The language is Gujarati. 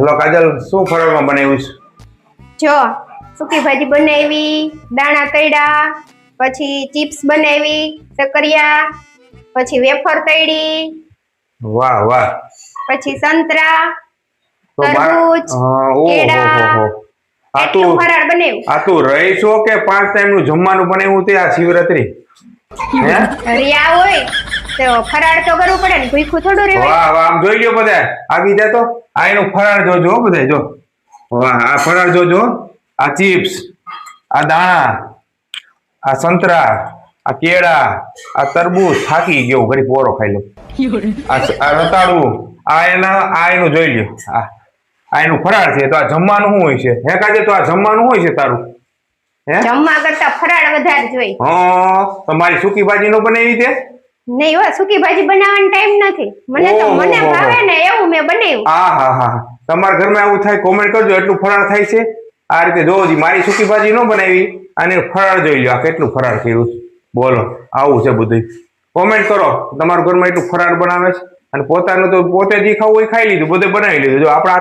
હલો કાજલ, શું ફરાળમાં બનાવ્યું છે? જો સૂકી ભાજી બનાવી, દાણા તળ્યા, પછી ચિપ્સ બનાવી, સકરિયા, પછી વેફર તળી, વાહ વાહ. પછી સંતરા, તો તરબૂચ, કેળા, આ એટલું તું ફરાળ બનાવ્યું. આ તું રહીશો કે 5 ટાઈમ નું જમવાનું બનાવ્યું તે આ શિવરાત્રી? હે રિયા હોય તો ફરાળ તો કરવું પડે ને, ભૂખ્યું થોડું રહેવાય. વાહ વાહ, આમ જોઈ લ્યો બધા આગી જાય તો આ એનું ફરાળ જોજો હો બધા. જો વાહ, આ ફરાળ જોજો. આ ચિપ્સ, આ દાણા, આ સંતરા, આ કેળા, આ તરબૂચ, થાકી ગયો ઘડી પોરો ખાઈ લો. આ રતાળું, આ એનું જોઈ લ્યો. આ એનું ફરાળ છે. તો આ જમવાનું શું હોય છે? હે કાજે, તો આ જમવાનું હોય છે તારું? હે જમવા કરતા ફરાળ વધારે જોઈ. તમારી સૂકી ભાજી નો બનાવી છે? નહીં હો, સૂકી ભાજી બનાવવાનો ટાઈમ નથી મને. તો મને ભાવે ને એવું મેં બનાવ્યું. હા, તમારા ઘરમાં આવું થાય કોમેન્ટ કરજો. એટલું ફરાળ થાય છે આ રીતે. જોવો જી, મારી સૂકી ભાજી નો બનાવી અને ફરાળ જોઈ લો. આ કેટલું ફરાળ કર્યું છે બોલો. આવું છે બધું. કોમેન્ટ કરો તમારા ઘરમાં એટલું ફરાળ બનાવે છે. અને પોતાનું તો પોતે જે ખાવું એ ખાઈ લીધું, બધે બનાવી લીધું. જો આપણા